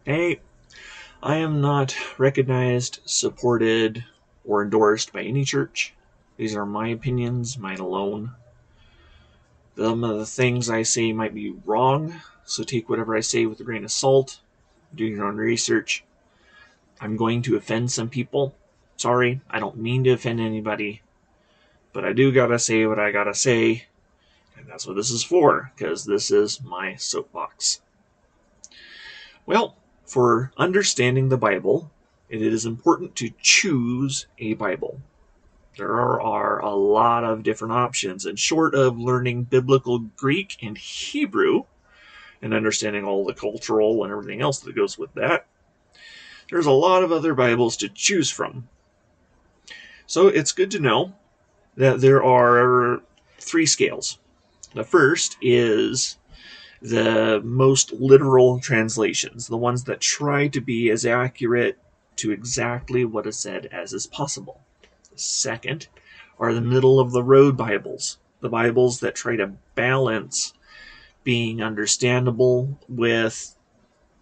Hey, I am not recognized, supported, or endorsed by any church. These are my opinions, mine alone. Some of the things I say might be wrong, so take whatever I say with a grain of salt. Do your own research. I'm going to offend some people. Sorry, I don't mean to offend anybody, but I do gotta say what I gotta say, and that's what this is for, because this is my soapbox. Well, for understanding the Bible, it is important to choose a Bible. There are a lot of different options, and short of learning biblical Greek and Hebrew and understanding all the cultural and everything else that goes with that, there's a lot of other Bibles to choose from. So it's good to know that there are three scales. The first is the most literal translations, the ones that try to be as accurate to exactly what is said as is possible. The second are the middle of the road Bibles, the Bibles that try to balance being understandable with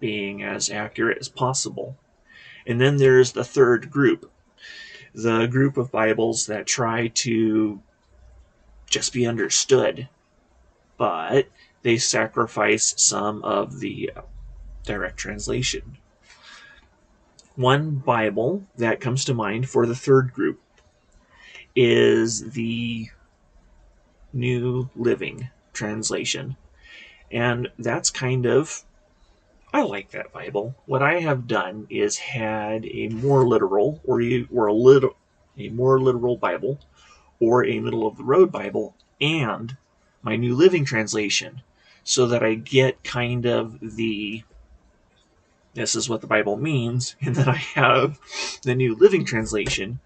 being as accurate as possible. And then there's the third group, the group of Bibles that try to just be understood, but they sacrifice some of the direct translation. One Bible that comes to mind for the third group is the New Living Translation. And that's I like that Bible. What I have done is had a more literal a more literal Bible or a middle of the road Bible and my New Living Translation so that I get this is what the Bible means, and then I have the New Living Translation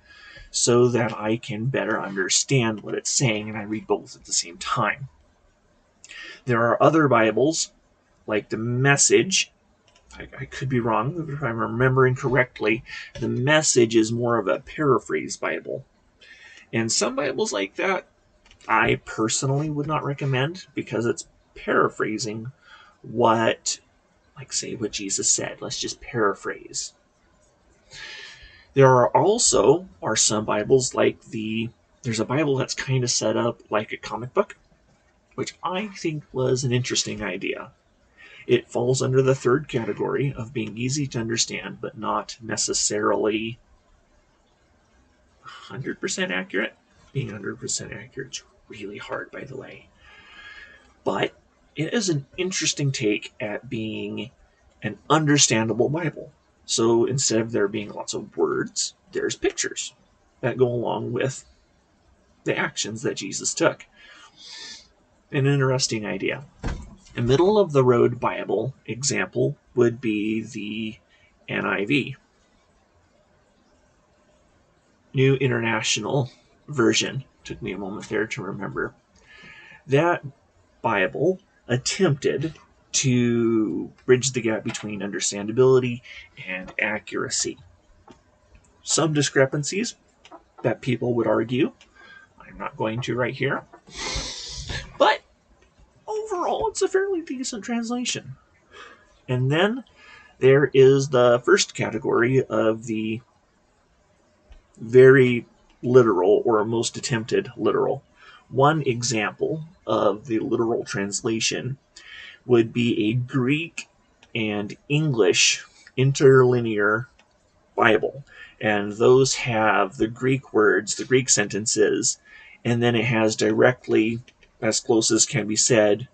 so that I can better understand what it's saying, and I read both at the same time. There are other Bibles, like the Message. I could be wrong, if I'm remembering correctly. The Message is more of a paraphrase Bible. And some Bibles like that, I personally would not recommend because it's paraphrasing what Jesus said. Let's just paraphrase. There are some Bibles there's a Bible that's kind of set up like a comic book, which I think was an interesting idea. It falls under the third category of being easy to understand, but not necessarily 100% accurate. Being 100% accurate is really hard, by the way. But it is an interesting take at being an understandable Bible. So instead of there being lots of words, there's pictures that go along with the actions that Jesus took. An interesting idea. A middle of the road Bible example would be the NIV, New International Version. Took me a moment there to remember. That Bible attempted to bridge the gap between understandability and accuracy. Some discrepancies that people would argue. I'm not going to right here. But overall, it's a fairly decent translation. And then there is the first category of the very literal or most attempted literal. One example of the literal translation would be a Greek and English interlinear Bible. And those have the Greek words, the Greek sentences, and then it has directly, as close as can be said,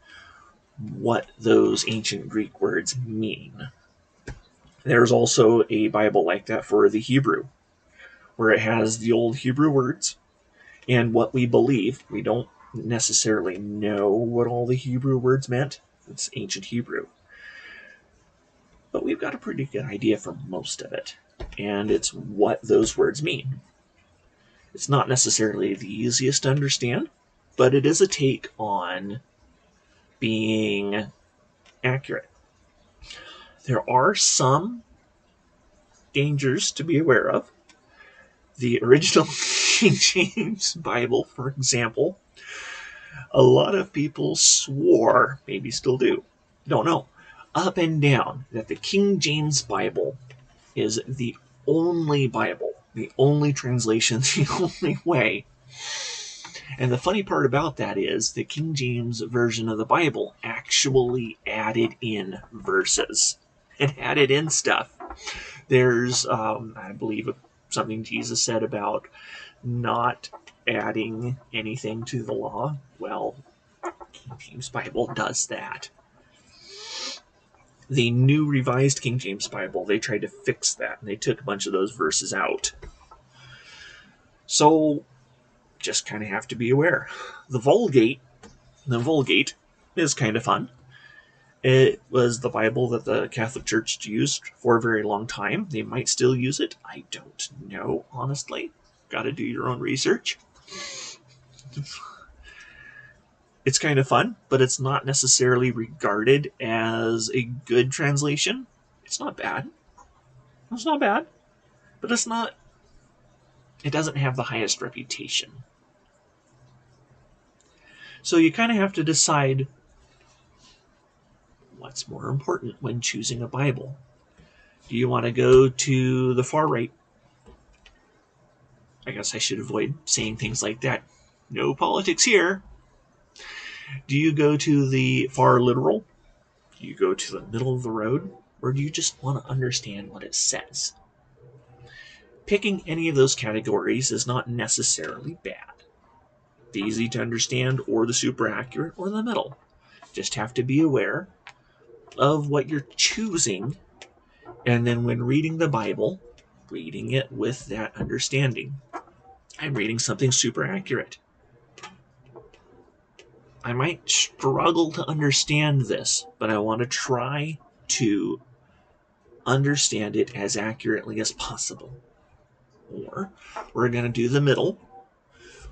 what those ancient Greek words mean. There's also a Bible like that for the Hebrew, where it has the old Hebrew words and what we believe. We don't necessarily know what all the Hebrew words meant. It's ancient Hebrew. But we've got a pretty good idea for most of it, and it's what those words mean. It's not necessarily the easiest to understand, but it is a take on being accurate. There are some dangers to be aware of. The original King James Bible, for example, a lot of people swore, maybe still do, don't know, up and down that the King James Bible is the only Bible, the only translation, the only way. And the funny part about that is the King James version of the Bible actually added in verses. It added in stuff. There's, I believe, something Jesus said about not adding anything to the law. Well, King James Bible does that. The New Revised King James Bible, they tried to fix that, and they took a bunch of those verses out. So, just kind of have to be aware. The Vulgate is kind of fun. It was the Bible that the Catholic Church used for a very long time. They might still use it. I don't know, honestly. Got to do your own research. It's kind of fun, but it's not necessarily regarded as a good translation. It's not bad. It's not bad, but it's not. It doesn't have the highest reputation. So you kind of have to decide what's more important when choosing a Bible. Do you want to go to the far right? I guess I should avoid saying things like that. No politics here. Do you go to the far literal? Do you go to the middle of the road? Or do you just want to understand what it says? Picking any of those categories is not necessarily bad. The easy to understand or the super accurate or the middle. Just have to be aware of what you're choosing, and then when reading the Bible, reading it with that understanding. I'm reading something super accurate. I might struggle to understand this, but I want to try to understand it as accurately as possible. Or we're going to do the middle,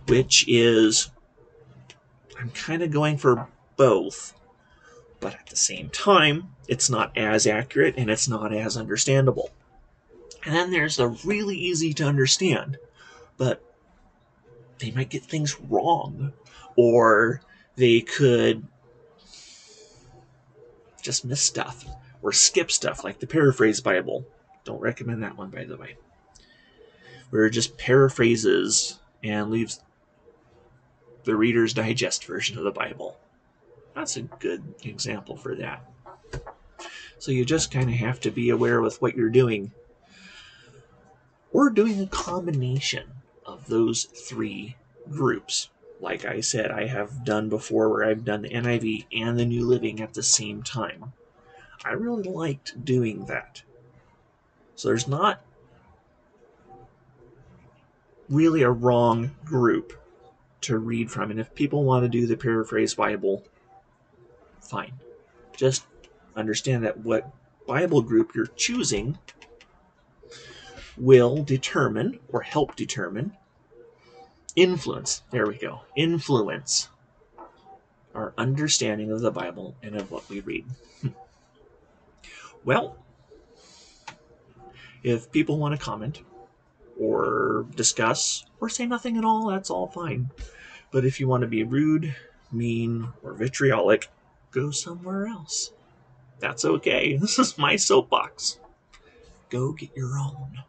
which is I'm kind of going for both, but at the same time, it's not as accurate and it's not as understandable. And then there's the really easy to understand, but they might get things wrong, or they could just miss stuff or skip stuff, like the Paraphrase Bible. Don't recommend that one, by the way. Where it just paraphrases and leaves the Reader's Digest version of the Bible. That's a good example for that. So you just kind of have to be aware with what you're doing, or doing a combination of those three groups. Like I said, I have done before where I've done the NIV and the New Living at the same time. I really liked doing that. So there's not really a wrong group to read from. And if people want to do the Paraphrase Bible, fine. Just understand that what Bible group you're choosing will determine, or help determine, influence our understanding of the Bible and of what we read. Well, if people want to comment or discuss or say nothing at all, that's all fine. But if you want to be rude, mean, or vitriolic, go somewhere else. That's okay. This is my soapbox. Go get your own.